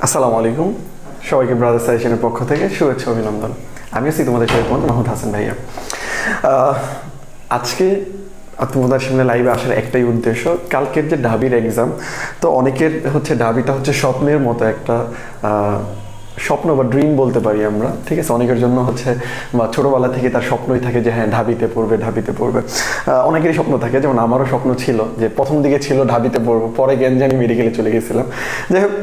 আসসালামু আলাইকুম সবাইকে ব্রাদার সাজেশনের পক্ষ থেকে শুভেচ্ছা অভিনন্দন। আমি আছি তোমাদের সাথে মাহমুদ হাসান ভাইয়া। আজকে তোমাদের সামনে লাইভে আসার একটাই উদ্দেশ্য, কালকের যে ঢাবির এক্সাম, তো অনেকের হচ্ছে ঢাবিটা হচ্ছে স্বপ্নের মতো একটা স্বপ্ন বা ড্রিম বলতে পারি আমরা, ঠিক আছে। অনেকের জন্য হচ্ছে বা ছোটোবেলা থেকে তার স্বপ্নই থাকে যে হ্যাঁ ঢাবিতে পড়বে। অনেকেরই স্বপ্ন থাকে, যেমন আমারও স্বপ্ন ছিল যে প্রথম দিকে ছিল ঢাবিতে পড়বো, পরে জ্ঞানজানি মেডিকেলে চলে গেছিলাম। যাই হোক,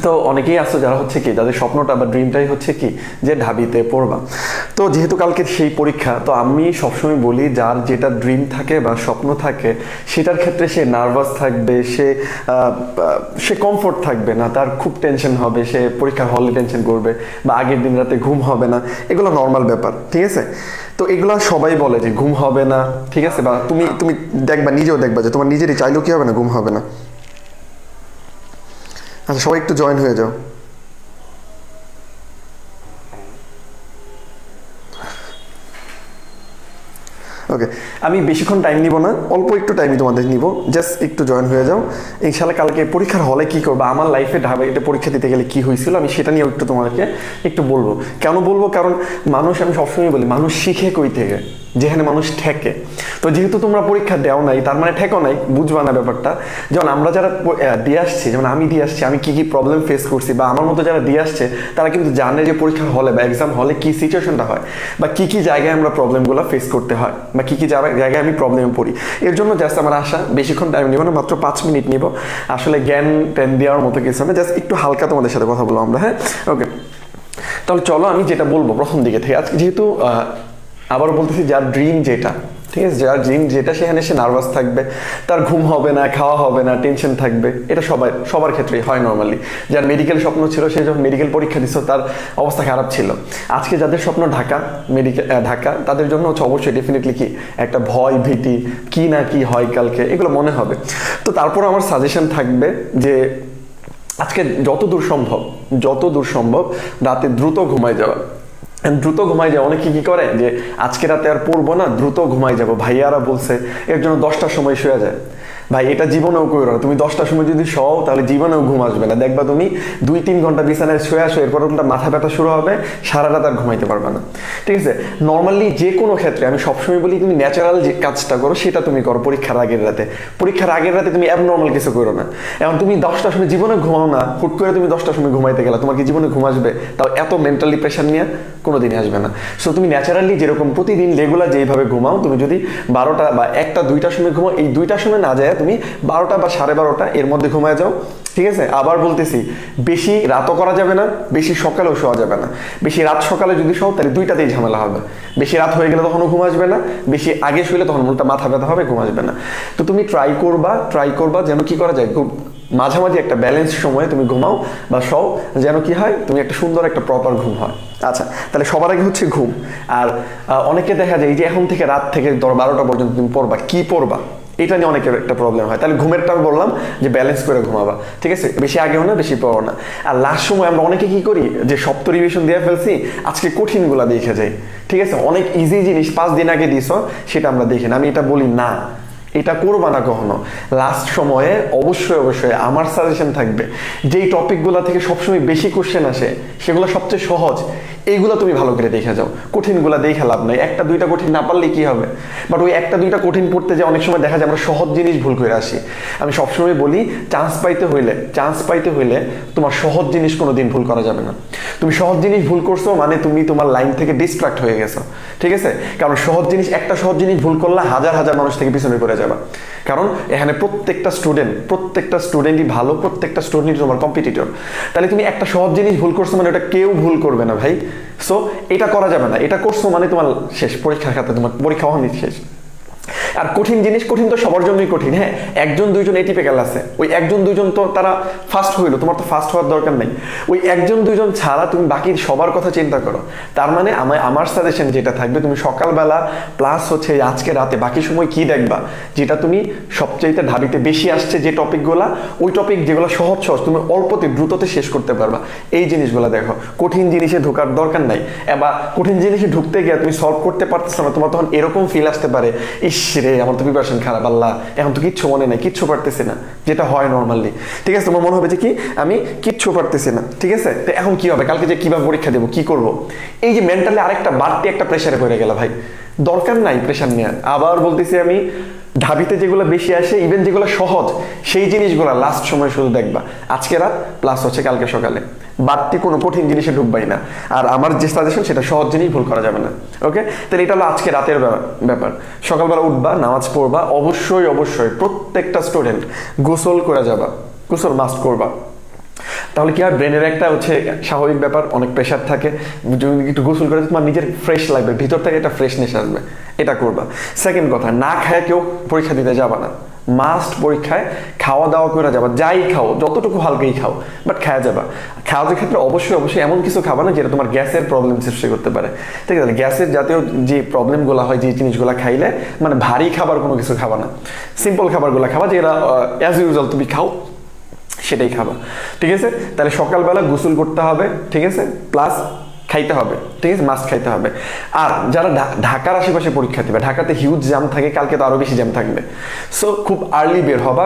তো অনেকেই আসতো যারা হচ্ছে কি যাদের স্বপ্নটা বা ড্রিমটাই হচ্ছে কি যে ঢাবিতে পড়বা। তো যেহেতু কালকে সেই পরীক্ষা, তো আমি সবসময় বলি যার যেটা ড্রিম থাকে বা স্বপ্ন থাকে সেটার ক্ষেত্রে সে নার্ভাস থাকবে, সে কমফোর্ট থাকবে না, তার খুব টেনশন হবে, সে পরীক্ষার হলে টেনশন করবে বা আগের দিন রাতে ঘুম হবে না, এগুলো নর্মাল ব্যাপার, ঠিক আছে। তো এগুলো সবাই বলে যে ঘুম হবে না, ঠিক আছে, বা তুমি দেখবা, নিজেও দেখবা যে তোমার নিজেরই চাইলেও কি হবে না, ঘুম হবে না। আচ্ছা, সবাই একটু জয়েন হয়ে যাও। ওকে, আমি বেশিক্ষণ টাইম নিব না, অল্প একটু টাইমই তোমাদের নিব, জাস্ট একটু জয়েন হয়ে যাও। ইনশাল্লাহ কালকে পরীক্ষার হলে কি করবো, আমার লাইফে ঢাবিতে পরীক্ষা দিতে গেলে কি হয়েছিল আমি সেটা নিয়ে একটু তোমাদেরকে একটু বলবো। কেন বলবো, কারণ মানুষ, আমি সবসময় বলি, মানুষ শিখে কই থেকে, যেখানে মানুষ ঠেকে। তো যেহেতু তোমরা পরীক্ষা দেও নাই, তার মানে ঠেকো নাই, বুঝবা না ব্যাপারটা। যেমন আমরা যারা দিয়ে আসছি, যেমন আমি দিয়ে আসছি, আমি কি প্রবলেম ফেস করছি, বা আমার মতো যারা দিয়ে আসছে তারা কিন্তু জানে যে পরীক্ষার হলে বা এক্সাম হলে কি সিচুয়েশনটা হয়, বা কি জায়গায় আমরা প্রবলেমগুলো ফেস করতে হয়, বা কি জায়গায় আমি প্রবলেমে পড়ি। এর জন্য জাস্ট আমার আশা, বেশিক্ষণ টাইম নিব না, মাত্র 5 মিনিট নিব। আসলে জ্ঞান ট্যান দেওয়ার মতো কিছু না, জাস্ট একটু হালকা তোমাদের সাথে কথা বলবো আমরা, হ্যাঁ। ওকে, তাহলে চলো আমি যেটা বলবো প্রথম দিকে থেকে, আজকে যেহেতু আবারও বলতেছি, যার ড্রিম যেটা, ঠিক আছে, যার ড্রিম যেটা সেখানে সে নার্ভাস থাকবে, তার ঘুম হবে না, খাওয়া হবে না, টেনশন থাকবে, এটা সবার ক্ষেত্রেই হয় নর্মালি। যার মেডিকেল স্বপ্ন ছিল, সে যখন মেডিকেল পরীক্ষা দিচ্ছ তার অবস্থা খারাপ ছিল। আজকে যাদের স্বপ্ন ঢাকা, তাদের জন্য হচ্ছে অবশ্যই ডেফিনেটলি কি একটা ভয় ভীতি, কি না কি হয় কালকে, এগুলো মনে হবে। তো তারপর আমার সাজেশন থাকবে যে আজকে যত দূর সম্ভব রাতে দ্রুত ঘুমায় যাওয়া। অনেকে কি করে যে আজকে রাতে আর পড়বো না, দ্রুত ঘুমাই যাবো, ভাইয়ারা বলছে এর জন্য 10টার সময় শুয়ে যায়। ভাই, এটা জীবনেও করো না। তুমি 10টার সময় যদি শোও তাহলে জীবনেও ঘুম আসবে না। দেখবা তুমি 2-3 ঘন্টা বিছানায় শুয়ে আসো, এরপর তোমার মাথা ব্যথা শুরু হবে, সারা রাত আর ঘুমাইতে পারবে না, ঠিক আছে। নর্মালি যে কোনো ক্ষেত্রে আমি সবসময় বলি, তুমি ন্যাচারাল যে কাজটা করো সেটা তুমি করো। পরীক্ষার আগের রাতে তুমি অ্যাবনর্মাল কিছু করো না। এখন তুমি 10টার সময় জীবনে ঘুমাও না, হুট করে তুমি 10টার সময় ঘুমাইতে গেলা, তোমার কি জীবনে ঘুম আসবে? তাও এত মেন্টালি প্রেশার নিয়ে কোনোদিনই আসবে না। সো তুমি ন্যাচারালি যেরকম প্রতিদিন রেগুলার যেইভাবে ঘুমাও, তুমি যদি 12টা বা 1টা 2টার সময় ঘুমাও, এই 2টার সময় না যায় তুমি 12টা বা 12:30 এর মধ্যে ঘুমায় যাও, ঠিক আছে। আবার বলতেছি, বেশি রাতও করা যাবে না, বেশি সকালেও শোয়া যাবে না। বেশি রাত সকালে যদি শোও তাহলে 2টাতেই ঝামেলা হবে। বেশি রাত হয়ে গেলে তখনও ঘুম আসবে না, বেশি আগে শুলে তখন উল্টা মাথা ব্যথা হবে, ঘুম আসবে না। তো তুমি ট্রাই করবা যেন কি করা যায়, খুব মাঝামাঝি একটা ব্যালেন্স সময়ে তুমি ঘুমাও বা শও, যেন কি হয় তুমি একটা সুন্দর একটা প্রপার ঘুম হয়। আচ্ছা, তাহলে সবার আগে হচ্ছে ঘুম। আর অনেকে দেখা যায় যে এখন থেকে রাত থেকে 12টা পর্যন্ত তুমি পড়বা, এটা নিয়ে অনেকের একটা প্রবলেম হয়। তাহলে ঘুমেরটা বললাম যে ব্যালেন্স করে ঘুমাবা, ঠিক আছে, বেশি আগেও না, বেশি পড়ো না। আর লাস্ট সময় আমরা অনেকে কি করি, যে সপ্ত রিভিশন দিয়ে ফেলছি, আজকে কঠিনগুলা দেখে যাই, ঠিক আছে। অনেক ইজি জিনিস 5 দিন আগে দিছ, সেটা আমরা দেখি না। আমি এটা বলি না, এটা করবা না কখনো। লাস্ট সময়ে অবশ্যই আমার সাজেশন থাকবে, যেই টপিকগুলো থেকে সবসময় বেশি কোশ্চেন আসে সেগুলো সবচেয়ে সহজ, এইগুলো তুমি ভালো করে দেখে যাও। কঠিনগুলো দেখে লাভ নাই, 1টা 2টা কঠিন না পারলে কি হবে। বাট ওই 1টা 2টা কঠিন পড়তে যে অনেক সময় দেখা যায় আমরা সহজ জিনিস ভুল করে আসি। আমি সবসময় বলি, চান্স পাইতে হইলে তোমার সহজ জিনিস কোনোদিন ভুল করা যাবে না। তুমি সহজ জিনিস ভুল করছো মানে তুমি তোমার লাইন থেকে ডিস্ট্রাক্ট হয়ে গেছো, ঠিক আছে। কারণ একটা সহজ জিনিস ভুল করলে হাজার মানুষ থেকে পিছনে পড়ে যাবে। কারণ এখানে প্রত্যেকটা স্টুডেন্টই ভালো, প্রত্যেকটা স্টুডেন্টই তোমার কম্পিটিটর। তাহলে তুমি একটা সহজ জিনিস ভুল করছো মানে ওটা কেউ ভুল করবে না ভাই। সো এটা করা যাবে না, এটা করছো মানে তোমার শেষ, পরীক্ষার খাতে তোমার পরীক্ষা হওয়া শেষ। আর কঠিন তো সবার জন্যই কঠিন। হ্যাঁ, 1-2জন এটিপিক্যাল আছে, ওই 1-2জন তো তারা ফার্স্ট হইলো, তোমার তো ফার্স্ট হওয়ার দরকার নেই। ওই 1-2জন ছাড়া তুমি বাকি সবার কথা চিন্তা করো। তার মানে আমার সাজেশন যেটা থাকবে, তুমি সকালবেলা প্লাস হচ্ছে আজকে রাতে বাকি সময় কি দেখবা, যেটা তুমি সবচাইতে ঢাবিতে বেশি আসছে যে টপিকগুলা, ওই টপিক যেগুলো সহজ তুমি অল্পতে দ্রুততে শেষ করতে পারবা, এই জিনিসগুলো দেখো। কঠিন জিনিসে ঢোকার দরকার নাই, বা কঠিন জিনিসে ঢুকতে গিয়ে তুমি সলভ করতে পারতেছ না, তোমার তখন এরকম ফিল আসতে পারে, ইস রে আমার তো প্রিপারেশন খারাপ, আল্লাহ এখন তো কিচ্ছু মনে নাই, কিচ্ছু পারতেছি না, যেটা হয় নর্মালি, ঠিক আছে? তোমার মনে হবে যে কি আমি কিচ্ছু পারতেছি না, ঠিক আছে? তো এখন কি হবে, কালকে যে কিভাবে পরীক্ষা দেবো, কি করব, এই যে মেন্টালি আরেকটা বাড়তি একটা প্রেশারে পড়ে গেল ভাই, দরকার নাই প্রেশার নেওয়ার। আবার বলতেছি আমি, ঢাবিতে যেগুলো বেশি আসে, ইভেন যেগুলো সহজ, সেই জিনিসগুলো লাস্ট সময় শুধু দেখবা, আজকে রাত প্লাস হচ্ছে কালকে সকালে, বাড়তি কোনো কঠিন জিনিসে ঢুকবাই না। আর আমার যে সাজেশন সেটা সহজ জিনিস, ভুল করা যাবে না, ওকে? তাহলে এটা হলো আজকে রাতের ব্যাপার। সকালবেলা উঠবা, নামাজ পড়বা, অবশ্যই অবশ্যই প্রত্যেকটা স্টুডেন্ট গোসল করে যাবা, গোসল মাস্ট করবা। তাহলে কি হয়, ব্রেনের একটা হচ্ছে স্বাভাবিক ব্যাপার, অনেক প্রেশার থাকে, যদি একটু গোসল করে তোমার নিজের ফ্রেশ লাগবে, ভিতর থেকে একটা ফ্রেশনেস আসবে, এটা করবা। সেকেন্ড কথা, না খায় কেউ পরীক্ষা দিতে যাবা না, মাস্ট পরীক্ষায় খাওয়া দাওয়া করে যাবা, যাই খাও, যতটুকু হালকাই খাও, বাট খাওয়া যাবা। খাওয়ার ক্ষেত্রে অবশ্যই অবশ্যই এমন কিছু খাবা না যেটা তোমার গ্যাসের প্রবলেম সৃষ্টি করতে পারে, ঠিক আছে? গ্যাসের জাতীয় যে প্রবলেমগুলো হয়, যে জিনিসগুলো খাইলে, মানে ভারী খাবার কোনো কিছু খাবা না, সিম্পল খাবারগুলো খাবা, যেটা অ্যাজ ইউজুয়াল তুমি খাও সেটাই খাবা, ঠিক আছে? তাহলে সকালবেলা গোসল করতে হবে, ঠিক আছে, প্লাস খাইতে হবে, ঠিক আছে, মাস্ট খাইতে হবে। আর যারা ঢাকার আশেপাশে পরীক্ষা দিবে, ঢাকাতে হিউজ জ্যাম থাকে, কালকে তো আরো বেশি জ্যাম থাকবে, সো খুব আর্লি বের হবা।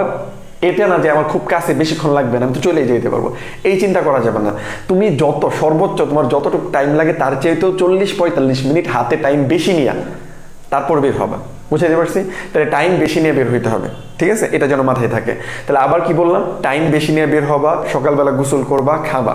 এটা না যে আমার খুব কাছে, বেশিক্ষণ লাগবে না, আমি তো চলেই যেতে পারবো, এই চিন্তা করা যাবে না। তুমি যত সর্বোচ্চ তোমার যতটুকু টাইম লাগে তার চেয়েতেও 40-45 মিনিট হাতে টাইম বেশি নিয়ে তারপর বের হবা, বুঝতে পারছি? তাহলে টাইম বেশি নিয়ে বের হইতে হবে, ঠিক আছে? এটা যেন মাথায় থাকে। তাহলে আবার কি বললাম, টাইম বেশি নিয়ে বের হবা, সকালবেলা গোসল করবা, খাবা,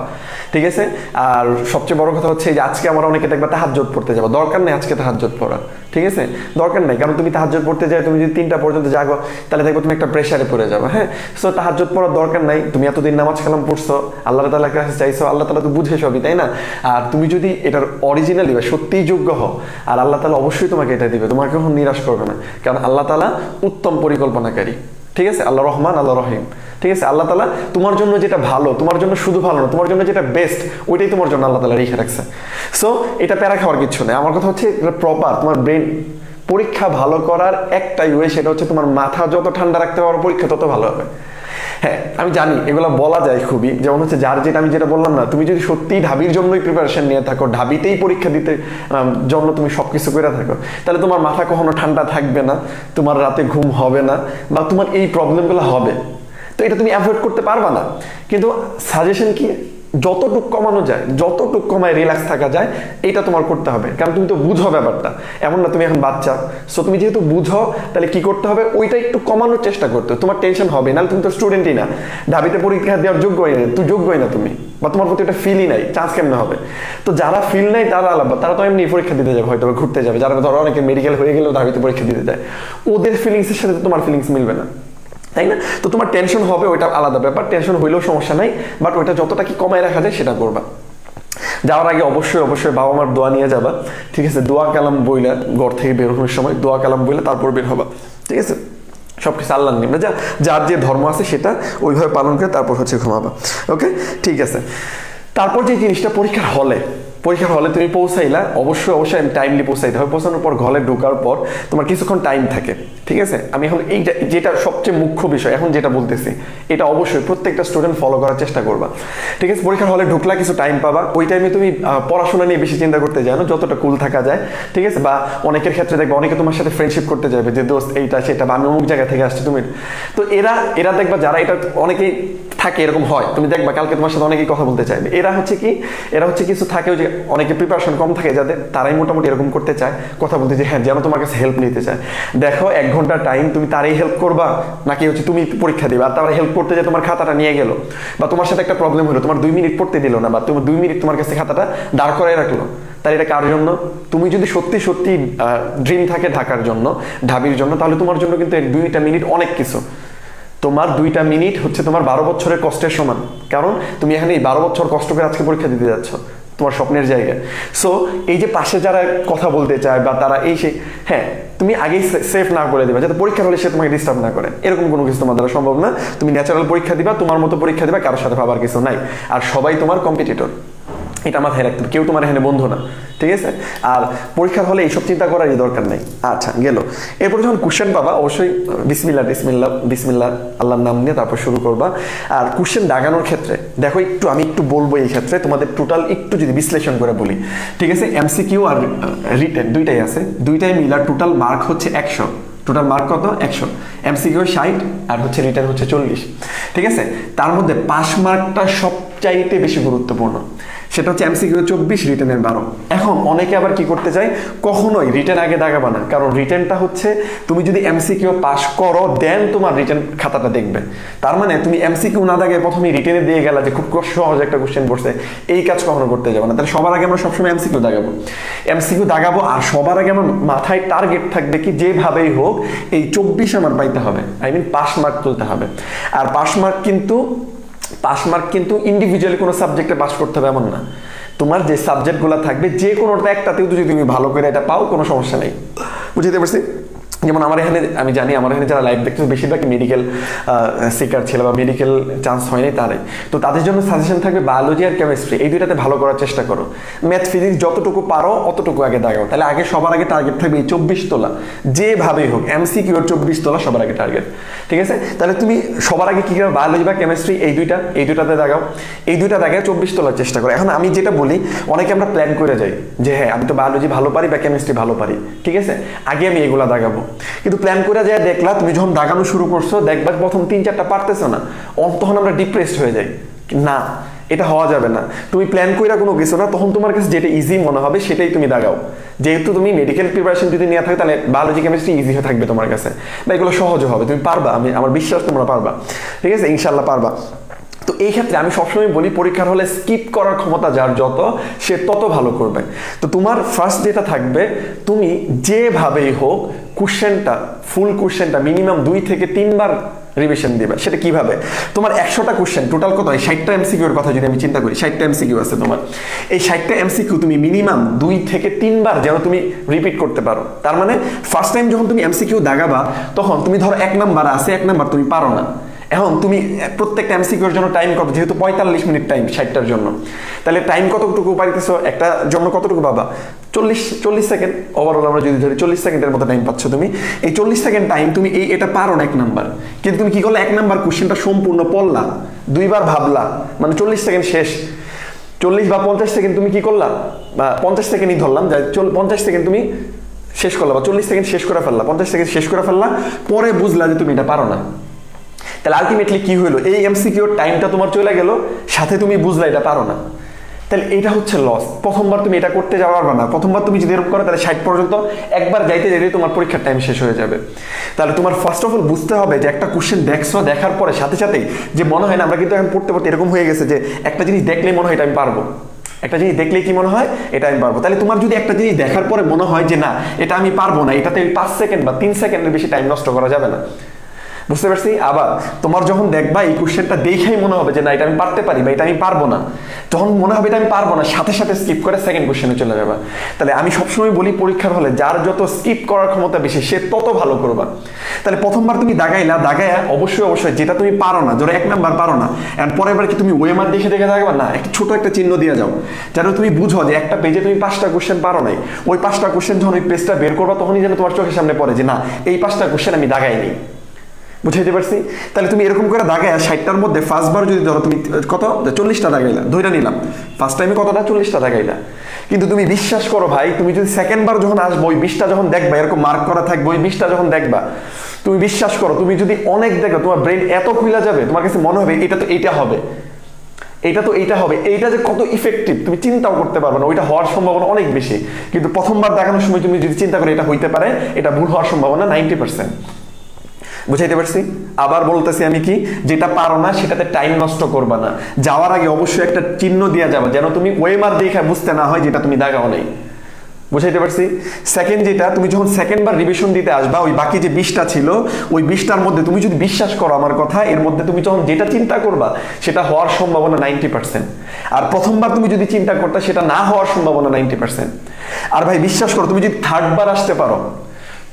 ঠিক আছে? আর সবচেয়ে বড় কথা হচ্ছে যে আজকে আমরা অনেকে দেখবা তাহাজ্জুদ পড়তে যাবো, দরকার নেই আজকে তাহাজ্জুদ পড়া, ঠিক আছে? দরকার নেই, কারণ তুমি তাহাজ্জুদ পড়তে যাও, তুমি যদি 3টা পর্যন্ত জাগো, তাহলে দেখবো তুমি একটা প্রেশারে পড়ে যাবে, হ্যাঁ? সো তাহাজ্জুদ পড়ার দরকার নাই, তুমি এতদিন নামাজ কালাম পড়ছো, আল্লাহ তাআলার কাছে চাইছো, আল্লাহ তাআলা তো বুঝে সবই, তাই না? আর তুমি যদি এটার অরিজিনালি বা সত্যিই যোগ্য হও, আর আল্লাহ তাআলা অবশ্যই তোমাকে এটা দিবে, তোমাকে কখনো নিরাশ করবে না, কারণ আল্লাহ তাআলা উত্তম পরিকল্পনাকারী, ঠিক আছে? আল্লাহ রহমান, আল্লাহ রহিম, ঠিক আছে? আল্লাহ তাআলা তোমার জন্য যেটা ভালো, তোমার জন্য শুধু ভালো না, তোমার জন্য যেটা বেস্ট, ওইটাই তোমার জন্য আল্লাহ তাআলা রেখে রাখছে। সো এটা প্যারা খাওয়ার কিছু নেই। আমার কথা হচ্ছে প্রপার তোমার ব্রেন পরীক্ষা ভালো করার একটাই ওয়ে, সেটা হচ্ছে তোমার মাথা যত ঠান্ডা রাখতে পারো, পরীক্ষা তত ভালো হবে। হ্যাঁ, আমি জানি এগুলো বলা যায় খুবই, যেমন হচ্ছে যার যেটা আমি যেটা বললাম না, তুমি যদি সত্যিই ঢাবির জন্যই প্রিপারেশন নিয়ে থাকো, ঢাবিতেই পরীক্ষা দিতে জন্য তুমি সবকিছু করে থাকো, তাহলে তোমার মাথা কখনো ঠান্ডা থাকবে না, তোমার রাতে ঘুম হবে না, বা তোমার এই প্রবলেমগুলো হবে, তো এটা তুমি অ্যাভয়েড করতে পারবা না। কিন্তু সাজেশন কি, যতটুক কমানো যায়, যতটুক কমায় রিল্যাক্স থাকা যায়, এটা তোমার করতে হবে, কারণ তুমি তো বুঝো ব্যাপারটা, এমন না তুমি এখন বাচ্চা। সো তুমি যেহেতু বুঝো, তাহলে কি করতে হবে, ওইটা একটু কমানোর চেষ্টা করতে হবে, তোমার টেনশন হবে, নাহলে তুমি তো স্টুডেন্টই না, ঢাবিতে পরীক্ষা দেওয়ার যোগ্যই না, তুই যোগ্যই না তুমি, বা তোমার প্রতি একটা ফিলই নাই, চান্স কেমনে হবে? তো যারা ফিল নাই তারা আলাদা, তারা তো এমনি পরীক্ষা দিতে যাবে, হয়তো ঘুরতে যাবে, যারা ধরো অনেকে মেডিকেল হয়ে গেলেও ঢাবিতে পরীক্ষা দিতে যায়, ওদের ফিলিংসের সাথে তোমার ফিলিংস মিলবে না, তাই না? তো তোমার টেনশন হবে, ওইটা আলাদা ব্যাপার, টেনশন হইলেও সমস্যা নাই, বাট ওইটা যতটা কি কমায় রাখা যায় সেটা করবা। যাওয়ার আগে অবশ্যই অবশ্যই বাবা মার দোয়া নিয়ে যাবা, ঠিক আছে? দোয়া কালাম বইলা ঘর থেকে বের হওয়ার সময় দোয়া কালাম বইলা তারপর বের হবা, ঠিক আছে? সবকিছু আল্লাহর নিয়ম, যার যে ধর্ম আছে সেটা ওইভাবে পালন করে তারপর হচ্ছে ঘুমাবা, ওকে? ঠিক আছে। তারপর যে জিনিসটা, পরীক্ষার হলে তুমি পৌঁছাইলা, অবশ্যই অবশ্যই টাইমলি পৌঁছাইতে হবে। পৌঁছানোর পর ঘরে ঢোকার পর তোমার কিছুক্ষণ টাইম থাকে, ঠিক আছে? আমি এখন এইটা যেটা সবচেয়ে মুখ্য বিষয় এখন যেটা বলতেছি, এটা অবশ্যই প্রত্যেকটা স্টুডেন্ট ফলো করার চেষ্টা করবা, ঠিক আছে? পরীক্ষার হলে ঢুকলা, কিছু টাইম পাবা, ওই টাইমে তুমি পড়াশোনা নিয়ে বেশি চিন্তা করতে জানো, যতটা কুল থাকা যায়, ঠিক আছে? বা অনেকের ক্ষেত্রে দেখবে অনেকে তোমার সাথে ফ্রেন্ডশিপ করতে যাবে, যে দোস্ত এইটা সেটা, বা আমি অমুক জায়গা থেকে আসছি, তুমি তো এরা দেখবা, যারা এটা অনেকেই থাকে, এরকম হয়, তুমি দেখবা কালকে তোমার সাথে অনেকেই কথা বলতে চাইবে, এরা হচ্ছে কিছু থাকে যে অনেকে প্রিপারেশন কম থাকে যাদের, তারাই মোটামুটি এরকম করতে চায়, কথা বলতে, যে হ্যাঁ যেন তোমার কাছে হেল্প নিতে চায়। দেখো 1 ঘন্টা টাইম, তুমি তারই হেল্প করবা, নাকি হচ্ছে তুমি পরীক্ষা দিবা আর তার হেল্প করতে যে তোমার খাতাটা নিয়ে গেল, বা তোমার সাথে একটা প্রবলেম হলো, তোমার 2 মিনিট পড়তে দিল না, বা তোমার 2 মিনিট তোমার কাছে খাতাটা দাঁড় করাই রাখলো, তাহলে এটা কার জন্য? তুমি যদি সত্যি সত্যি ড্রিম থাকে ঢাকার জন্য, ঢাবির জন্য, তাহলে তোমার জন্য কিন্তু 2টা মিনিট অনেক কিছু। তোমার 2টা মিনিট হচ্ছে তোমার 12 বছরের কষ্টের সমান, কারণ তুমি এখানে এই 12 বছর কষ্ট করে আজকে পরীক্ষা দিতে যাচ্ছ তোমার স্বপ্নের জায়গায়। সো এই যে পাশে যারা কথা বলতে চায় বা তারা এই সেই, হ্যাঁ তুমি আগেই সেফ না করে দিবা, যাতে পরীক্ষার হলে সে তোমাকে ডিস্টার্ব না করে, এরকম কোনো কিছু তোমার দ্বারা সম্ভব না। তুমি ন্যাচারাল পরীক্ষা দিবা, তোমার মতো পরীক্ষা দিবা, কারোর সাথে ভাবার কিছু নাই, আর সবাই তোমার কম্পিটিটর, এটা মাথায় রাখতে হবে, কেউ তোমার এখানে বন্ধু না, ঠিক আছে? আর পরীক্ষার হলে এইসব চিন্তা করারই দরকার নেই। আচ্ছা, গেল। এরপর যখন কোশ্চেন পাবা, অবশ্যই বিসমিল্লাহ বিসমিল্লাহ বিসমিল্লাহ আল্লাহর নাম নিয়ে তারপর শুরু করবা। আর কোশ্চেন দাগানোর ক্ষেত্রে দেখো, আমি একটু বলবো এই ক্ষেত্রে তোমাদের টোটাল একটু যদি বিশ্লেষণ করে বলি, ঠিক আছে? এমসিকিউ আর রিটেন দুইটাই আছে, দুইটাই মিলার টোটাল মার্ক হচ্ছে 100, টোটাল মার্ক কত 100, এমসিকিউ 60 আর হচ্ছে রিটেন হচ্ছে 40। ঠিক আছে, তার মধ্যে পাস মার্কটা সবচাইতে বেশি গুরুত্বপূর্ণ, সেটা হচ্ছে এমসিকিউ 24, রিটেনের 12। এখন অনেকে আবার কি করতে চায়, কখনোই রিটেন আগে দাগাবা না, কারণ রিটেনটা হচ্ছে তুমি যদি এমসিকিউ পাস করো দেন তোমার রিটেন খাতাটা দেখবে। তার মানে তুমি এমসিকিউ না দাগে প্রথমে রিটেনে দিয়ে গেলা যে খুব সহজ একটা কোশ্চেন পড়ছে, এই কাজ কখনো করতে যাবো না। তাহলে সবার আগে আমরা সবসময় এমসিকিউ দাগাবো, আর সবার আগে আমার মাথায় টার্গেট থাকবে কি যেভাবেই হোক এই 24 আমার পাইতে হবে, পাস মার্ক তুলতে হবে। আর পাস মার্ক কিন্তু ইন্ডিভিজুয়ালি কোনো সাবজেক্টে পাস করতে হবে এমন না, তোমার যে সাবজেক্টগুলো থাকবে যে কোনোটা একটাতেও যদি তুমি ভালো করে এটা পাও কোনো সমস্যা নেই। বুঝতে পারছি? যেমন আমার এখানে আমি জানি আমার এখানে যারা লাইভ দেখতে বেশিরভাগ মেডিকেল সিকার ছিল বা মেডিকেল চান্স হয়নি তারাই, তো তাদের জন্য সাজেশন থাকবে বায়োলজি আর কেমিস্ট্রি, এই দুইটাতে ভালো করার চেষ্টা করো। ম্যাথ ফিজিক্স যতটুকু পারো অতটুকু আগে দাগাও। তাহলে আগে সবার আগে টার্গেট থাকবে 24 তোলা, যেভাবেই হোক এমসিকিউ 24 তোলা সবার আগে টার্গেট। ঠিক আছে, তাহলে তুমি সবার আগে কি করবে, বায়োলজি বা কেমিস্ট্রি এই দুইটাতে দাগাও, এই দুইটা দাগায় 24 তোলার চেষ্টা করো। এখন আমি যেটা বলি, অনেকে আমরা প্ল্যান করে যাই যে হ্যাঁ আমি তো বায়োলজি ভালো পারি বা কেমিস্ট্রি ভালো পারি, ঠিক আছে আগে আমি এগুলা দাগাবো, কিন্তু প্ল্যান করে যায় দেখলা তুমি যখন দাগানো শুরু করছো দেখবা প্রথম 3-4টা পারতেছো না, তখন আমরা ডিপ্রেসড হয়ে যাই। না, এটা হওয়া যাবে না। তুমি প্ল্যান কইরা কোনো কিছু না, তখন তোমার কাছে যেটা ইজি মনে হবে সেটাই তুমি দাগাও। যেহেতু তুমি মেডিকেল প্রিপারেশন যদি নিয়ে থাকো তাহলে বায়োলজি কেমিস্ট্রি ইজি হয়ে থাকবে তোমার কাছে, বা এগুলো সহজ হবে, তুমি পারবা, আমার বিশ্বাস তোমরা পারবা। ঠিক আছে, ইনশাল্লাহ পারবা। তো এই ক্ষেত্রে আমি সবসময় বলি পরীক্ষার হলে স্কিপ করার ক্ষমতা যার যত, সে তত ভালো করবে। তো তোমার ফার্স্ট যেটা থাকবে, তুমি যেভাবেই হোক ফুল কোশ্চেনটা মিনিমাম 2 থেকে 3 বার রিভিশন দিবে। সেটা কিভাবে, তোমার 100টা কোশ্চেন টোটাল কত হয়, 60টা এমসিকিউ এর কথা যদি আমি চিন্তা করি, 60টা এমসিকিউ আছে তোমার, এই 60টা এমসিকিউ তুমি মিনিমাম 2 থেকে 3 বার যেন তুমি রিপিট করতে পারো। তার মানে ফার্স্ট টাইম যখন তুমি এমসিকিউ দাগাবা তখন তুমি ধরো 1 নাম্বার আছে, 1 নাম্বার তুমি পারো না, এখন তুমি প্রত্যেকটা এমসিকিউর জন্য টাইম কত, যেহেতু 45 মিনিট টাইম 60টার জন্য, তাহলে টাইম কতটুকু পাইতেছো, একটা জন্য কতটুকু পাবা, 40 সেকেন্ড। ওভারঅল আমরা যদি ধরি 40 সেকেন্ডের মতো টাইম পাচ্ছ তুমি। এই 40 সেকেন্ড টাইম তুমি এটা পারো না 1 নাম্বার, কিন্তু তুমি কি করলে 1 নাম্বার কোশ্চেনটা সম্পূর্ণ পড়লা, 2 বার ভাবলা, মানে 40 সেকেন্ড শেষ। 40 বা 50 সেকেন্ড তুমি কি করলা, বা 50 সেকেন্ডই ধরলাম, 50 সেকেন্ড তুমি শেষ করলা, বা 40 সেকেন্ড শেষ করে ফেললা, 50 সেকেন্ড শেষ করে ফেললা, পরে বুঝলা যে তুমি এটা পারো না। তাহলে আলটিমেটলি কি হলো, এই এমসিকিউ টাইমটা তোমার চলে গেল, সাথে তুমি বুঝলা এটা পারো না। তাহলে এটা হচ্ছে লস। প্রথমবার তুমি এটা করতে যাওয়া পারবে না। প্রথমবার তুমি যদি এরকম করো তাহলে 60 পর্যন্ত একবার যাইতে যাইতে তোমার পরীক্ষার টাইম শেষ হয়ে যাবে। তাহলে তোমার ফার্স্ট অফ অল বুঝতে হবে যে একটা কোশ্চেন দেখছো, দেখার পরে সাথে সাথেই যে মনে হয় না, আমরা কিন্তু এখন পড়তে পড়তে এরকম হয়ে গেছে যে একটা জিনিস দেখলেই মনে হয় এটা আমি পারবো, একটা জিনিস দেখলেই কি মনে হয় এটা আমি পারবো। তাহলে তোমার যদি একটা জিনিস দেখার পরে মনে হয় যে না এটা আমি পারবো না, এটাতে 5 সেকেন্ড বা 3 সেকেন্ডের বেশি টাইম নষ্ট করা যাবে না। বুঝতে পারছি? আবার তোমার যখন দেখবা এই কোশ্চেনটা দেখেই মনে হবে যে না এটা আমি পারতে পারি বা এটা আমি পারবো না, যখন মনে হবে এটা আমি পারবো না, সাথে সাথে স্কিপ করে সেকেন্ড কোশ্চেনে চলে যাবে। তাহলে আমি সবসময় বলি পরীক্ষার হলে যার যত স্কিপ করার ক্ষমতা বেশি সে তত ভালো করবা। তাহলে প্রথমবার তুমি দাগাইয়া অবশ্যই যেটা তুমি পারো না, ধরো 1 নাম্বার পারো না, এন্ড পরের বার কি তুমি ওএমআর দেখে দাগাবা না, একটা ছোট একটা চিহ্ন দিয়ে যাও যেন তুমি বুঝো যে একটা পেজে তুমি 5টা কোশ্চেন পারো নাই, ওই 5টা কোশ্চেন যখন ওই পেজটা বের করবা তখনই যেন তোমার চোখের সামনে পড়ে যে না এই 5টা কোশ্চেন আমি দাগাইনি। বুঝাইতে পারছি? তাহলে তুমি এরকম করে দাগায় 60টার মধ্যে ফার্স্টবার যদি ধরো তুমি কত 40টা দাগাইলা, ধইরা নিলাম ফার্স্ট টাইমে কতটা 40টা দাগাইলা, কিন্তু তুমি বিশ্বাস করো ভাই, তুমি যদি সেকেন্ড বার যখন আসবো ওই 20টা যখন দেখবা, এরকম মার্ক করা থাকবে, ওই 20টা যখন দেখবা, তুমি বিশ্বাস করো তুমি যদি অনেক দেখো তোমার ব্রেন এত খুলে যাবে, তোমার কাছে মনে হবে এটা তো এইটা হবে, এটা তো এইটা হবে, এইটা যে কত ইফেক্টিভ তুমি চিন্তাও করতে পারবে না, ওইটা হওয়ার সম্ভাবনা অনেক বেশি। কিন্তু প্রথমবার দেখানোর সময় তুমি যদি চিন্তা করো এটা হইতে পারে, এটা ভুল হওয়ার সম্ভাবনা 90%। বুঝাইতে পারছি? আবার বলতেছি আমি কি, যেটা পারো না সেটাতে টাইম নষ্ট করবা না, যাওয়ার আগে অবশ্যই একটা চিহ্ন দিয়ে যাবে যেন তুমি ওয়েমার দেখে বুঝতে না হয় যেটা তুমি দাগাও নাই। বুঝাইতে পারছি? সেকেন্ড যেটা, তুমি যখন সেকেন্ড বার রিভিশন দিতে আসবা, ওই বাকি যে 20টা ছিল ওই 20টার মধ্যে তুমি যদি বিশ্বাস করো আমার কথা, এর মধ্যে তুমি যখন যেটা চিন্তা করবা সেটা হওয়ার সম্ভাবনা 90%, আর প্রথমবার তুমি যদি চিন্তা করতে সেটা না হওয়ার সম্ভাবনা 90%। আর ভাই বিশ্বাস করো তুমি যদি থার্ড বার আসতে পারো,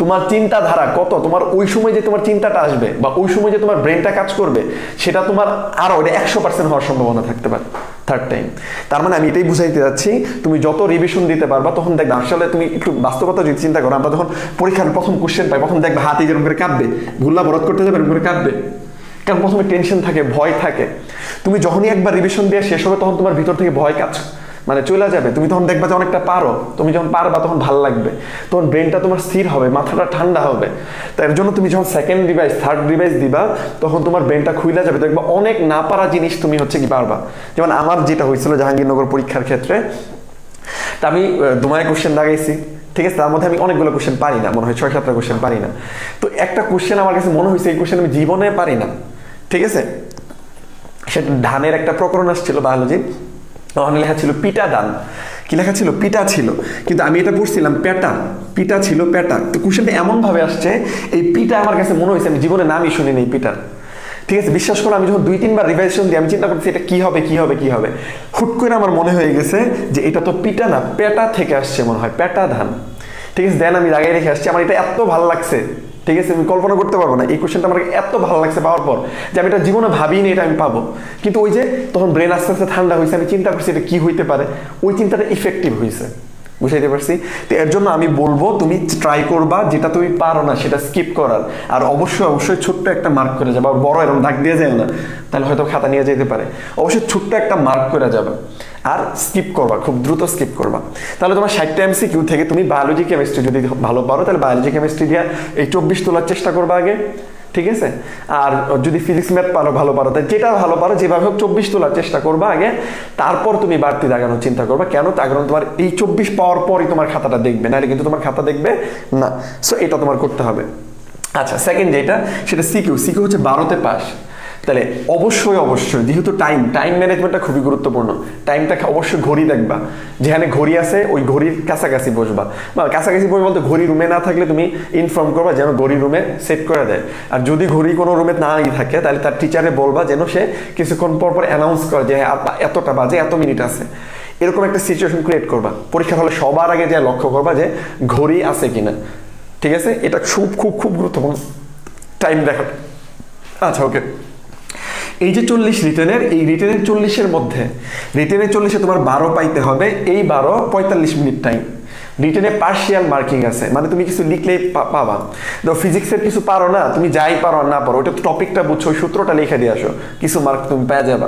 তোমার চিন্তাধারা কত, তোমার ওই সময় যে তোমার চিন্তাটা আসবে বা ওই সময় যে তোমার ব্রেনটা কাজ করবে সেটা তোমার আরো 100% হওয়ার সম্ভাবনা থাকতে পারে থার্ড টাইম। তার মানে আমি এটাই বুঝাইতে যাচ্ছি, তুমি যত রিভিশন দিতে পারবা তখন দেখবে আসলে তুমি একটু বাস্তবতা যদি চিন্তা করো, আমরা যখন পরীক্ষার প্রথম কোশ্চেন পাই প্রথম দেখবে হাতে যেরকম করে কাঁপবে, ভুল্লা বরদ করতে যাবে এরকম করে কাঁপবে, কারণ প্রথমে টেনশন থাকে, ভয় থাকে। তুমি যখনই একবার রিভিশন দিয়ে শেষ হবে তখন তোমার ভিতর থেকে ভয় মানে চলে যাবে। তুমি তখন দেখবা যে অনেকটা পারো, তুমি যখন পারবা তখন ভালো লাগবে, তখন ব্রেনটা তোমার স্থির হবে, মাথাটা ঠান্ডা হবে। তার জন্য তুমি যখন সেকেন্ড রিভাইজ থার্ড রিভাইজ দিবা তখন তোমার ব্রেনটা খুইলা যাবে, দেখবা অনেক না পারা জিনিস তুমি হচ্ছে কি পারবা। যেমন আমার যেটা হয়েছিল জাহাঙ্গীরনগর পরীক্ষার ক্ষেত্রে, তা আমি তোমায় কোশ্চেন দাগাইছি, ঠিক আছে, তার মধ্যে আমি অনেকগুলো কোশ্চেন পারি না, মনে হয় 6-7টা কোশ্চেন পারি না। তো একটা কোশ্চেন আমার কাছে মনে হয়েছে এই কোশ্চেন আমি জীবনে পারি না, ঠিক আছে। সেটা ধানের একটা প্রকরণ আসছিল বায়োলজি, ওখানে লেখা ছিল পিটা ধান, কি লেখা ছিল পিটা ছিল, কিন্তু আমি এটা পড়ছিলাম পেটা, পিটা ছিল পেটা। তো কোশ্চেনটা এমন ভাবে আসছে এই পিটা আমার কাছে মনে হয়েছে আমি জীবনে নামই শুনিনি এই পিটার, ঠিক আছে। বিশ্বাস করো আমি যখন 2-3বার রিভাইজেশন দিই আমি চিন্তা করছি এটা কি হবে কি হবে কি হবে, হুট করে আমার মনে হয়ে গেছে যে এটা তো পিটা না পেটা থেকে আসছে মনে হয়, পেটা ধান, ঠিক আছে। দেন আমি দাগাই রেখে আসছি, আমার এটা এত ভালো লাগছে, ঠিক আছে, আমি কল্পনা করতে পারবো না এই কোশ্চেনটা আমার এত ভালো লাগছে পাওয়ার পর যে আমি এটা জীবনে ভাবিনি এটা আমি পাবো। কিন্তু ওই যে তখন ব্রেন আস্তে আস্তে ঠান্ডা হয়েছে, আমি চিন্তা করছি এটা কি হইতে পারে, ওই চিন্তাটা ইফেক্টিভ হয়েছে, বুঝাইতে পারছি। তো এর জন্য আমি বলবো তুমি ট্রাই করবা যেটা তুমি পারো না সেটা স্কিপ করার, আর অবশ্যই অবশ্যই ছোট্ট একটা মার্ক করে যাবা, বড় এরকম দাগ দিয়ে যায় না, তাহলে হয়তো খাতা নিয়ে যেতে পারে, অবশ্যই ছোট্ট একটা মার্ক করে যাবে আর স্কিপ করবা, খুব দ্রুত স্কিপ করবা। তাহলে তোমার 60টা MCQ থেকে তুমি বায়োলজি কেমিস্ট্রি যদি ভালো পারো তাহলে বায়োলজি কেমিস্ট্রি দিয়ে এই 24 তোলার চেষ্টা করবা আগে, ঠিক আছে। আর যদি ফিজিক্স ম্যাথ পারো ভালো পারো, তাই যেটা ভালো পারো যেভাবে হোক 24 তোলার চেষ্টা করবা আগে, তারপর তুমি বাড়তি দাগানোর চিন্তা করবা। কেন? তার কারণ তোমার এই 24 পাওয়ার পরই তোমার খাতাটা দেখবে, নাহলে কিন্তু তোমার খাতা দেখবে না। সো এটা তোমার করতে হবে। আচ্ছা, সেকেন্ড যেটা সেটা সিকিউ হচ্ছে 12তে পাস। তাহলে অবশ্যই অবশ্যই যেহেতু টাইম ম্যানেজমেন্টটা খুবই গুরুত্বপূর্ণ, টাইমটা অবশ্যই ঘড়ি দেখবা, যেখানে ঘড়ি আছে ওই ঘড়ির কাছাকাছি বসবা, বা কাছাকাছি বসবে বলতে ঘড়ি রুমে না থাকলে তুমি ইনফর্ম করবা যেন ঘড়ি রুমে সেট করে দেয়। আর যদি ঘড়ি কোনো রুমে না থাকে তাহলে তার টিচারে বলবা যেন সে কিছুক্ষণ পর পর অ্যানাউন্স করে যে এতটা বাজে এত মিনিট আছে, এরকম একটা সিচুয়েশন ক্রিয়েট করবা। পরীক্ষার হলে সবার আগে যে লক্ষ্য করবা যে ঘড়ি আছে কিনা, ঠিক আছে, এটা খুব খুব খুব গুরুত্বপূর্ণ টাইম দেখা। আচ্ছা ওকে, এই যে 40 রিটেনের, এই রিটেনের 40-এর মধ্যে রিটেনের 40-এ তোমার 12 পাইতে হবে, এই 12 45 মিনিট টাইম। রিটেনে পার্শিয়াল মার্কিং আছে, মানে তুমি কিছু লিখলেই পাবা। তো ফিজিক্সের কিছু পারো না, তুমি যাই পারো না পারো ওইটা টপিকটা বুঝছো, ওই সূত্রটা লিখে দিয়ে আসো, কিছু মার্ক তুমি পেয়ে যাবা।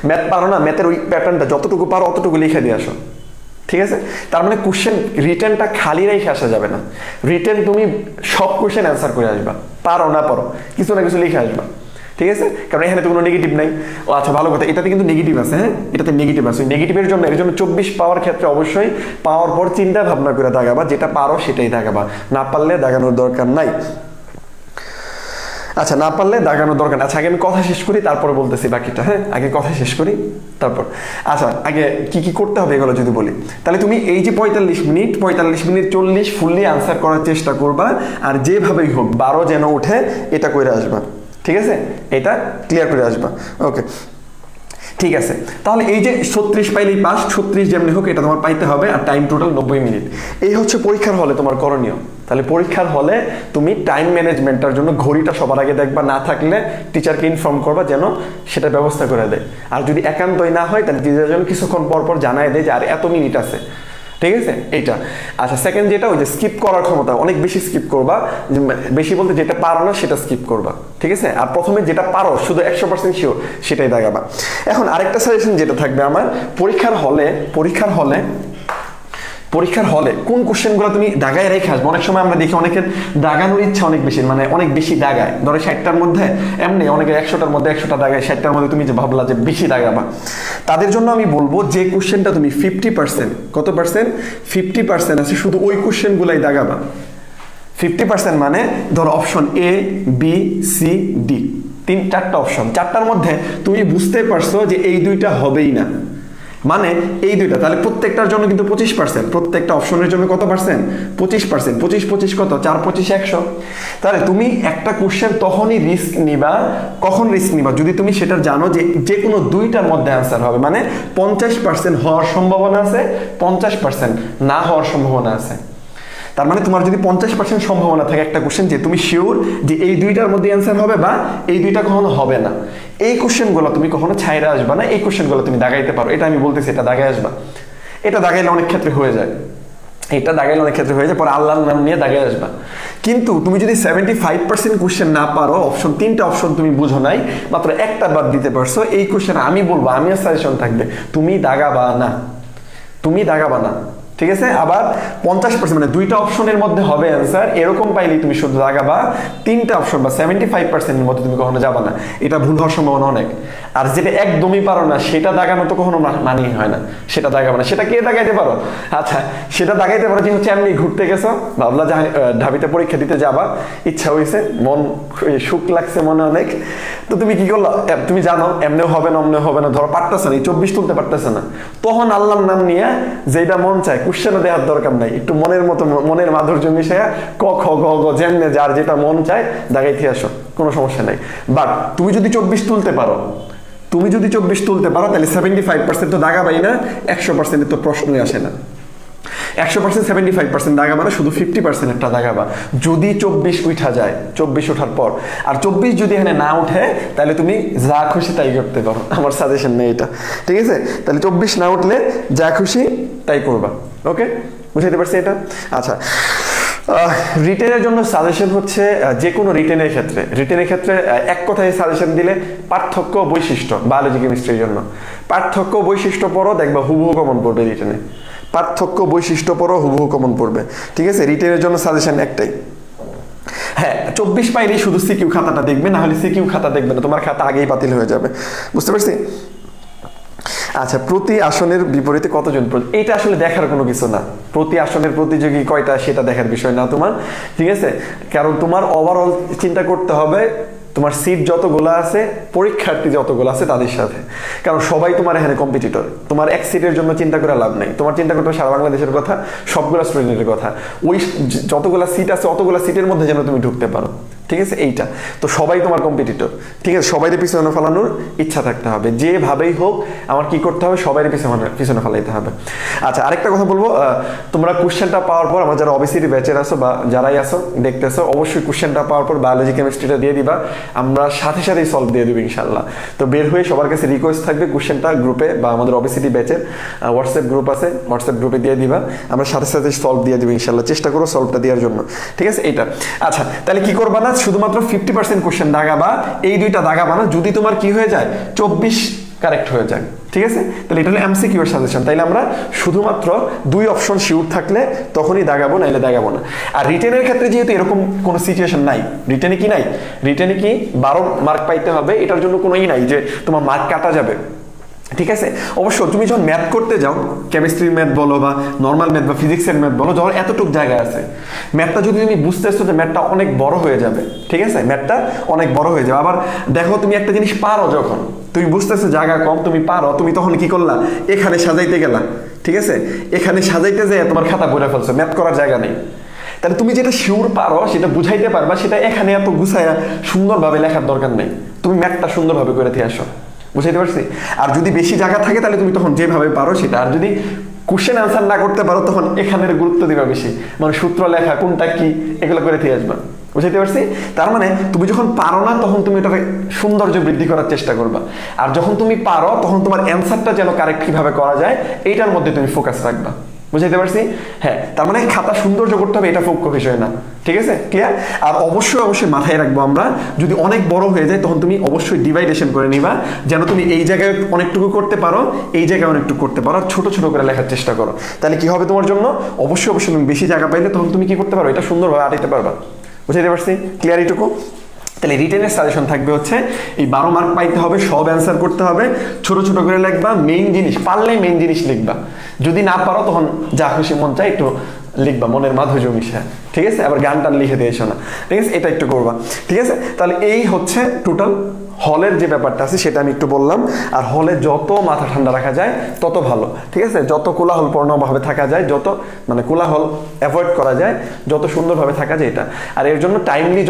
ম্যাথ পারো না, ম্যাথের ওই প্যাটার্নটা যতটুকু পারো অতটুকু লিখে দিয়ে আসো, ঠিক আছে। তার মানে কোশ্চেন রিটেনটা খালি রেখে আসা যাবে না, রিটেন তুমি সব কোশ্চেন অ্যান্সার করে আসবা, পারো না পারো কিছু না কিছু লিখে আসবা, ঠিক আছে। কারণ এখানে তো কোনো নেগেটিভ নাই। ও আচ্ছা ভালো কথা, এটাতে কিন্তু নেগেটিভ আছে, হ্যাঁ এটাতে নেগেটিভ আছে। ওই নেগেটিভের জন্য এর জন্য 24 পাওয়ার ক্ষেত্রে অবশ্যই পাওয়ার পর চিন্তা ভাবনা করে দাগাবা, যেটা পারো সেটাই দাগাবা, না পারলে দাগানোর দরকার নাই। আচ্ছা, না পারলে দাগানোর দরকার। আচ্ছা আগে আমি কথা শেষ করি তারপরে বলতেছি বাকিটা, হ্যাঁ আগে কথা শেষ করি তারপর। আচ্ছা আগে কি কি করতে হবে এগুলো যদি বলি, তাহলে তুমি এই যে 45 মিনিট 40 ফুললি আনসার করার চেষ্টা করবা, আর যেভাবেই হোক 12 যেন উঠে এটা করে আসবা, ঠিক আছে, এটা ক্লিয়ার করে আসবা। ওকে ঠিক আছে, তাহলে এই যে 36 পাইলেই পাস, 36 যেমনি হোক এটা তোমার পাইতে হবে, আর টাইম টোটাল 90 মিনিট। এই হচ্ছে পরীক্ষার হলে তোমার করণীয়। তাহলে পরীক্ষার হলে তুমি টাইম ম্যানেজমেন্টটার জন্য ঘড়িটা সবার আগে দেখবা, না থাকলে টিচারকে ইনফর্ম করবা যেন সেটা ব্যবস্থা করে দেয়। আর যদি একান্তই না হয় তাহলে টিচার যেন কিছুক্ষণ পর পর জানায় দেয় যে আর এত মিনিট আছে, ঠিক আছে এইটা। আচ্ছা সেকেন্ড যেটা ওই যে স্কিপ করার ক্ষমতা, অনেক বেশি স্কিপ করবা, বেশি বলতে যেটা পারো না সেটা স্কিপ করবা, ঠিক আছে। আর প্রথমে যেটা পারো শুধু 100% শিওর সেটাই দাগাবা। এখন আরেকটা সাজেশন যেটা থাকবে আমার, পরীক্ষার হলে কোন কোশ্চেনগুলো তুমি দাগায় রেখে আসবে। অনেক সময় আমরা দেখি অনেকের দাগানোর ইচ্ছা অনেক বেশি, মানে অনেক বেশি দাগায়, ধরো 60টার মধ্যে এমনি অনেকে 100টার মধ্যে 100টা দাগায়, 60টার মধ্যে তুমি যে ভাবলা যে বেশি দাগাবা, তাদের জন্য আমি বলবো যে কোশ্চেনটা তুমি 50% কত পার্সেন্ট 50% আছে শুধু ওই কোশ্চেনগুলাই দাগাবা। 50% মানে ধরো option A B C D, 3-4টা অপশন, 4টার মধ্যে তুমি বুঝতে পারছো যে এই দুইটা হবেই না, মানে এই দুইটা, তাহলে প্রত্যেকটার জন্য কিন্তু 25%, প্রত্যেকটা অপশনের জন্য কত পার্সেন্ট 25%, 25 কত 4-25 100। তাহলে তুমি একটা কোশ্চেন তখনই রিস্ক নিবা, কখন রিস্ক নিবা যদি তুমি সেটা জানো যে যে কোনো দুইটার মধ্যে অ্যান্সার হবে, মানে 50% হওয়ার সম্ভাবনা আছে, 50% না হওয়ার সম্ভাবনা আছে। তার মানে তোমার যদি 50% সম্ভাবনা থাকে একটা কোশ্চেন যে তুমি শিওর যে এই দুইটার মধ্যে অ্যান্সার হবে বা এই দুইটা কখনো হবে না, এই কোশ্চেনগুলো তুমি কখনো ছাইরা আসবা না, এই কোশ্চেনগুলো তুমি দাগাইতে পারো। এটা আমি বলতেছি এটা দাগাই আসবা, এটা দাগাইলে অনেক ক্ষেত্রে হয়ে যায়, এটা দাগাইলে অনেক ক্ষেত্রে হয়ে যায়, পরে আল্লাহর নাম নিয়ে দাগাই আসবা। কিন্তু তুমি যদি 75% কোশ্চেন না পারো, অপশন 3টা অপশন তুমি বুঝো নাই, মাত্র একটা বাদ দিতে পারছো, এই কোশ্চেন আমি বলবো, আমিও সাজেশন থাকবে তুমি দাগাবা না, তুমি দাগাবা না, ঠিক আছে। আবার 50% মানে দুইটা অপশনের মধ্যে হবে অ্যান্সার, এরকম পাইলেই তুমি শুধু দাগাবা। তিনটা অপশন বা 75%-এর মধ্যে তুমি কখনো যাবা না, এটা ভুল হওয়ার সম্ভাবনা অনেক। আর যেটা একদমই পারো না সেটা দাগানো তো কখনো মানেই হয় না, সেটা দাগাবা না। সেটা কে দাগাইতে পারো? আচ্ছা, সেটা দাগাইতে পারো যে হচ্ছে এমনি ঘুরতে গেছো, ভাবলা ঢাবিতে পরীক্ষা দিতে যাবা, ইচ্ছা হয়েছে, মন সুখ লাগছে মনে অনেক, তো তুমি কি করলো? তুমি জানো এমনিও হবে না অমনিও হবে না, ধরো পারতেছে না, 24 তুলতে পারতেছে না, তখন আল্লাহর নাম নিয়ে যেটা মন চায় কোশ্চেনও দেওয়ার দরকার নাই, একটু মনের মতো মনের মাধুর্য মিশাইয়া ক খ গ গ যেমনে যার যেটা মন চায় দাগাইতে আসো, কোনো সমস্যা নাই। বাট তুমি যদি 24 তুলতে পারো, তাহলে 75% তো দাগাবাই না, 100% তো প্রশ্নই আসে না। 100% 75% দাগাবা না, শুধু 50% একটা দাগাবা। যদি 24 উঠা যায়, 24 ওঠার পর, আর 24 যদি এখানে না উঠে তাহলে তুমি যা খুশি তাই করতে পারো, আমার সাজেশন নেই এটা, ঠিক আছে। তাহলে 24 না উঠলে যা খুশি তাই করবা, ওকে, বুঝাইতে পারছি এটা? আচ্ছা, রিটেনের জন্য সাজেশন হচ্ছে যে কোনো রিটেনের ক্ষেত্রে এক কথায় সাজেশন দিলে পার্থক্য বৈশিষ্ট্য, বায়োলজি কেমিস্ট্রির জন্য পার্থক্য বৈশিষ্ট্য পড়ো, দেখবা হুবহু কমন পড়বে রিটেনে। পার্থক্য বৈশিষ্ট্য পড়ো, হুবহু কমন পড়বে, ঠিক আছে। রিটেনের জন্য সাজেশন একটাই। হ্যাঁ, 24 পাইলেই শুধু সিকিউ খাতাটা দেখবে, না হলে সিকিউ খাতা দেখবে না, তোমার খাতা আগেই বাতিল হয়ে যাবে, বুঝতে পারছি? আচ্ছা, প্রতি আসনের বিপরীতে কতজন, এটা আসলে দেখার কোনো কিছু না। প্রতি আসনের প্রতিযোগী কয়টা সেটা দেখার বিষয় না তোমার, ঠিক আছে। কারণ তোমার ওভারঅল চিন্তা করতে হবে তোমার সিট যতগুলো আছে, পরীক্ষার্থী যতগুলো আছে তাদের সাথে, কারণ সবাই তোমার এখানে কম্পিটিটর। তোমার এক সিটের জন্য চিন্তা করে লাভ নেই, তোমার চিন্তা করতে হবে সারা বাংলাদেশের কথা, সবগুলো স্টুডেন্টের কথা। ওই যতগুলো সিট আছে অতগুলো সিটের মধ্যে যেন তুমি ঢুকতে পারো, ঠিক আছে। এইটা তো সবাই তোমার কম্পিটিটর, ঠিক আছে। সবাই পিছনে ফেলানোর ইচ্ছা থাকতে হবে, যেভাবেই হোক আমার কি করতে হবে, সবাই পিছনে ফেলাইতে হবে। আচ্ছা, আরেকটা কথা বলবো, তোমরা কোশ্চেনটা পাওয়ার পর, আমার যারা ওবিসিটি ব্যাচের আছো বা যারাই আছো দেখতেছো, অবশ্যই কোশ্চেনটা পাওয়ার পর বায়োলজি কেমিস্ট্রিটা দিয়ে দিবা, আমরা সাথে সাথেই সলভ দিয়ে দেবো ইনশাল্লাহ। তো বের হয়ে সবার কাছে রিকোয়েস্ট থাকবে কোশ্চেনটা গ্রুপে বা আমাদের ওবিসিটি ব্যাচের হোয়াটসঅ্যাপ গ্রুপ আছে, হোয়াটসঅ্যাপ গ্রুপে দিয়ে দিবা, আমরা সাথে সাথে সলভ দিয়ে দেবো ইনশাল্লাহ। চেষ্টা করো সলভটা দেওয়ার জন্য, ঠিক আছে। এইটা আচ্ছা, তাহলে কি করবা না, শুধুমাত্র 50% কোশ্চেন দাগাবা, এই দুইটা দাগাবা না। যদি তোমার কি হয়ে যায় 24 কারেক্ট হয়ে যায়, ঠিক আছে, তাহলে এটা হলো এমসিকিউ এর সাজেশন। তাইলে আমরা শুধুমাত্র 2 অপশন শিওর থাকলে তখনই দাগাবো, নাইলে দাগাবো না। আর রিটেনের ক্ষেত্রে যেহেতু এরকম কোনো সিচুয়েশন নাই, রিটেনে কি নাই, রিটেনে কি 12 মার্ক পাইতে হবে, এটার জন্য কোনোই নাই যে তোমার মার্ক কাটা যাবে, ঠিক আছে। অবশ্য তুমি যখন ম্যাথ করতে যাও, কেমিস্ট্রির ম্যাথ বলো বা নর্মাল ম্যাথ বা ফিজিক্সের ম্যাথ বলো, যখন এতটুকু জায়গা আছে, ম্যাথটা যদি তুমি বুঝতেছো যে ম্যাথটা অনেক বড় হয়ে যাবে, ঠিক আছে, ম্যাথটা অনেক বড় হয়ে যাবে। আবার দেখো তুমি একটা জিনিস পারো, যখন তুমি বুঝতেছো জায়গা কম, তুমি পারো, তুমি তখন কি করলা, এখানে সাজাইতে গেলা, ঠিক আছে, এখানে সাজাইতে যায় তোমার খাতা ভরে ফেলছো, ম্যাথ করার জায়গা নেই। তাহলে তুমি যেটা শিওর পারো সেটা বুঝাইতে পারবা, সেটা এখানে এত গুছায়া সুন্দরভাবে লেখার দরকার নেই, তুমি ম্যাথটা সুন্দরভাবে করে দিয়ে আসো, বুঝাইতে পারছি। আর যদি বেশি জায়গা থাকে তাহলে তুমি তখন যেভাবে পারো সেটা, আর যদি কোশ্চেন আনসার না করতে পারো তখন এখানের গুরুত্ব দিবা বেশি, মানে সূত্র লেখা কোনটা কি এগুলো করে দিয়ে আসবা, বুঝাইতে পারছি। তার মানে তুমি যখন পারো না তখন তুমি এটাকে সৌন্দর্য বৃদ্ধি করার চেষ্টা করবা, আর যখন তুমি পারো তখন তোমার অ্যান্সারটা যেন কারেক্ট কিভাবে করা যায় এইটার মধ্যে তুমি ফোকাস রাখবা, বুঝাইতে পারছি। হ্যাঁ, তার মানে খাতা সৌন্দর্য করতে হবে, এটা মুখ্য বিষয় না, ঠিক আছে, ক্লিয়ার। আর অবশ্যই মাথায় রাখবো আমরা, যদি অনেক বড় হয়ে যায় তখন তুমি অবশ্যই ডিভাইডেশন করে নিবা, যেন তুমি এই জায়গায় অনেকটুকু করতে পারো, এই জায়গায় অনেকটুকু করতে পারো, আর ছোট ছোট করে লেখার চেষ্টা করো। তাহলে কি হবে তোমার জন্য, অবশ্যই তুমি বেশি জায়গা পাইলে তখন তুমি কি করতে পারো, এটা সুন্দরভাবে আটাইতে পারবা, বুঝাইতে পারছি, ক্লিয়ার এইটুকু। তাহলে রিটেনের সাজেশন থাকবে হচ্ছে এই 12 মার্ক পাইতে হবে, সব অ্যান্সার করতে হবে, ছোট ছোট করে লিখবা, মেইন জিনিস পারলে মেইন জিনিস লিখবা, যদি না পারো তখন যা খুশি মন চাই একটু লিখবা, মনের মাধুর্য মিশে, ঠিক আছে। আবার গান টান লিখে দিয়েছো না, ঠিক আছে, এটা একটু করবা, ঠিক আছে। তাহলে এই হচ্ছে টোটাল হলের যে ব্যাপারটা আছে সেটা আমি একটু বললাম। আর হলে যত মাথা ঠান্ডা রাখা যায় তত ভালো, ঠিক আছে, যত কোলাহলপূর্ণভাবে থাকা যায়, যত মানে কোলাহল অ্যাভয়েড করা যায়, যত সুন্দরভাবে থাকা যায় এটা। আর এর জন্য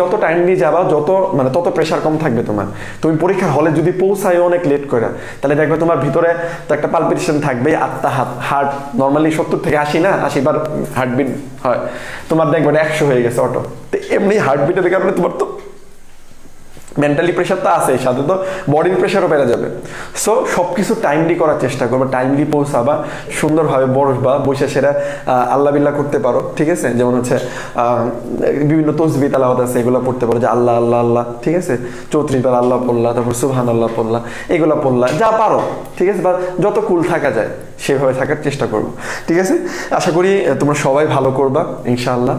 যত টাইমলি যাবা, যত মানে তত প্রেশার কম থাকবে তোমার। তুমি পরীক্ষার হলে যদি পৌঁছায় অনেক লেট করে, তাহলে দেখবে তোমার ভিতরে তো একটা পালপিটেশন থাকবে, হার্ট নর্মালি 70 থেকে 80 না 80 বার হার্টবিট হয়, তোমার দেখবে 100 হয়ে গেছে অটো। তো এমনি হার্টবিটের কারণে তোমার তো মেন্টালি প্রেশার তো আছে, সাথে তো বডির প্রেশারও বেড়ে যাবে। সো সবকিছু টাইমলি করার চেষ্টা করবা, টাইমলি পৌঁছাবা, সুন্দরভাবে বসবা, বসে সেরা আল্লাহ বিল্লাহ করতে পারো, ঠিক আছে। যেমন হচ্ছে বিভিন্ন তসবিহ তেলাওয়াত আছে, এগুলো পড়তে পারো, যে আল্লাহ আল্লাহ আল্লাহ, ঠিক আছে, 34 বার আল্লাহ পড়লা, তারপর সুবহানাল্লাহ পড়লা, এগুলো পড়লা, যা পারো, ঠিক আছে, বা যত কুল থাকা যায়, সেভাবে থাকার চেষ্টা করব। ঠিক আছে, আশা করি তোমরা সবাই ভালো করবা ইনশাআল্লাহ।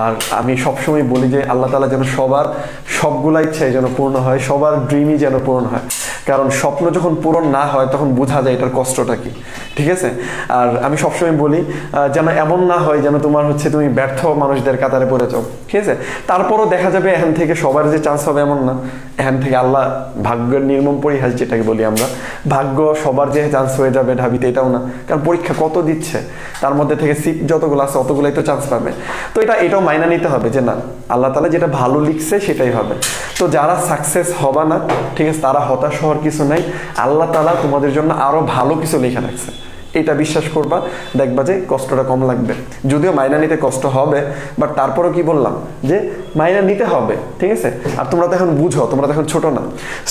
আর আমি সবসময় বলি যে আল্লাহ তাআলা যেন সবার সবগুলা ইচ্ছাই যেন পূর্ণ হয়, সবার ড্রিমই যেন পূরণ হয়, কারণ স্বপ্ন যখন পূরণ না হয় তখন বোঝা যায় এটার কষ্টটা কি। ঠিক আছে, আর আমি সবসময় বলি যেন এমন না হয় যেন তোমার হচ্ছে তুমি ব্যর্থ মানুষদের কাতারে পড়ে যাও। ঠিক আছে, তারপরও দেখা যাবে এখান থেকে সবার যে চান্স হবে এমন না, এখান থেকে আল্লাহ ভাগ্যের নির্মম পরিহাস যেটাকে বলি আমরা, ভাগ্য সবার যে চান্স হয়ে যাবে ঢাবিতে এটাও না, কারণ পরীক্ষা কত দিচ্ছে তার মধ্যে থেকে সিট যতগুলো আছে অতগুলোই তো চান্স পাবে। তো এটাও মাইনা নিতে হবে যে না, আল্লাহ তাআলা যেটা ভালো লিখছে সেটাই হবে। তো যারা সাকসেস হবে না, ঠিক আছে, তারা হতাশ হওয়ার কিছু নাই, আল্লাহ তাআলা তোমাদের জন্য আরো ভালো কিছু লেখা রাখছে, এটা বিশ্বাস করবা, দেখবা যে কষ্টটা কম লাগবে। যদিও মাইনা নিতে কষ্ট হবে, বাট তারপরও কি বললাম যে মাইনা নিতে হবে। ঠিক আছে, আর তোমরা তো এখন বুঝো, তোমরা তো এখন ছোট না।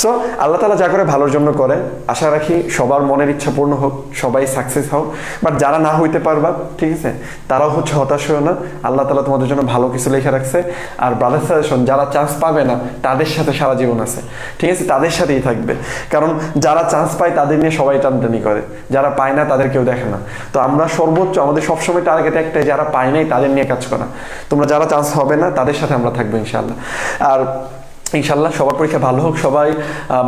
সো আল্লাহ তাআলা যা করে ভালোর জন্য করে, আশা রাখি সবার মনের ইচ্ছা পূর্ণ হোক, সবাই সাকসেস হোক। বাট যারা না হইতে পারবা, ঠিক আছে, তারাও হচ্ছে হতাশ হও না, আল্লাহ তাআলা তোমাদের জন্য ভালো কিছু লেখা রাখছে। আর ব্রাদার সাজেশন, যারা চান্স পাবে না তাদের সাথে সারা জীবন আছে, ঠিক আছে, তাদের সাথেই থাকবে, কারণ যারা চান্স পায় তাদের নিয়ে সবাই টানটানি করে, যারা পায় না তাদের কেউ দেখে না। তো আমরা সর্বোচ্চ আমাদের সবসময় টার্গেট একটাই, যারা পায় নাই তাদের নিয়ে কাজ করা। তোমরা যারা চান্স হবে না তাদের সাথে আমরা থাকবো ইনশাআল্লাহ। আর ইনশাআল্লাহ সবার পরীক্ষা ভালো হোক। সবাই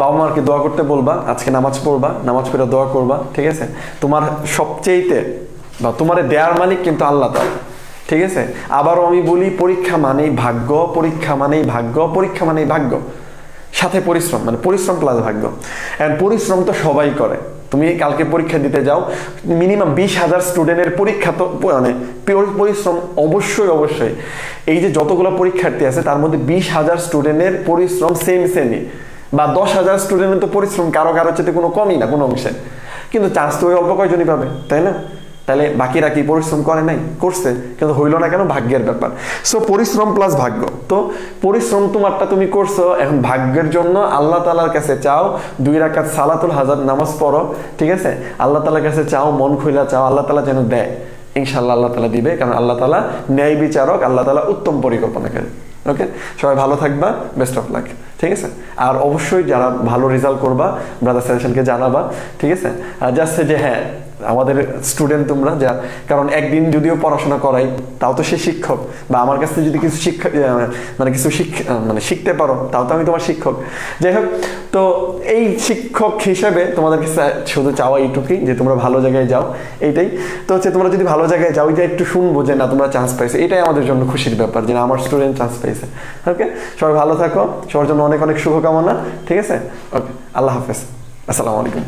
বাবা মাকে দোয়া করতে বলবা, আজকে নামাজ পড়বা, নামাজ পড়ে দোয়া করবা। ঠিক আছে, তোমার সবচেয়েতে বা তোমার দেয়ার মালিক কিন্তু আল্লাহ তাআলা। ঠিক আছে, আবারও আমি বলি, পরীক্ষা মানেই ভাগ্য, পরীক্ষা মানেই ভাগ্য, পরীক্ষা মানেই ভাগ্য, সাথে পরিশ্রম, মানে পরিশ্রম প্লাস ভাগ্য। এন্ড পরিশ্রম তো সবাই করে। তুমি কালকে পরীক্ষা দিতে যাও, মিনিমাম 20,000 স্টুডেন্টের পরীক্ষা, তো মানে পরিশ্রম অবশ্যই। এই যে যতগুলো পরীক্ষার্থী আছে তার মধ্যে 20,000 স্টুডেন্টের পরিশ্রম সেমই, বা 10,000 স্টুডেন্টের তো পরিশ্রম কারো চেয়ে কোনো কমই না কোনো অংশে, কিন্তু চান্স তো ওই অল্প কয়জনই পাবে, তাই না? তাহলে বাকিরা কি পরিশ্রম করে নাই? করছে, কিন্তু হইল না কেন? ভাগ্যের ব্যাপার। সো পরিশ্রম প্লাস ভাগ্য। তো পরিশ্রম তোমারটা তুমি করছো, এখন ভাগ্যের জন্য আল্লাহ তাআলার কাছে চাও, 2 রাকাত সালাতুল হাজার নামাজ পড়ো। ঠিক আছে, আল্লাহ তাআলার কাছে চাও, মন খুইলা চাও, আল্লাহ তাআলা যেন দেয়। ইনশাআল্লাহ আল্লাহ তাআলা দিবে, কারণ আল্লাহ তাআলা ন্যায় বিচারক, আল্লাহ তাআলা উত্তম পরিকল্পনাকারী। ওকে, সবাই ভালো থাকবা, বেস্ট অফ লাক। ঠিক আছে, আর অবশ্যই যারা ভালো রেজাল্ট করবা ব্রাদার সাজেশনকে জানাবা। ঠিক আছে, জাস্ট যে হ্যাঁ আমাদের স্টুডেন্ট তোমরা, যা কারণ একদিন যদিও পড়াশোনা করাই, তাও তো সে শিক্ষক, বা আমার কাছে যদি কিছু শিক্ষা মানে কিছু শিখতে পারো, তাও তো আমি তোমার শিক্ষক। যাই হোক, তো এই শিক্ষক হিসেবে তোমাদের কাছে শুধু চাওয়া এইটুকুই যে তোমরা ভালো জায়গায় যাও, এইটাই। তো হচ্ছে তোমরা যদি ভালো জায়গায় যাও, যে একটু শুনবো যে না তোমরা চান্স পাইছো, এটাই আমাদের জন্য খুশির ব্যাপার যে না আমার স্টুডেন্ট চান্স পাইছে। ওকে, সবাই ভালো থাকো, সবার জন্য অনেক অনেক শুভকামনা। ঠিক আছে, ওকে, আল্লাহ হাফেজ, আসসালামু আলাইকুম।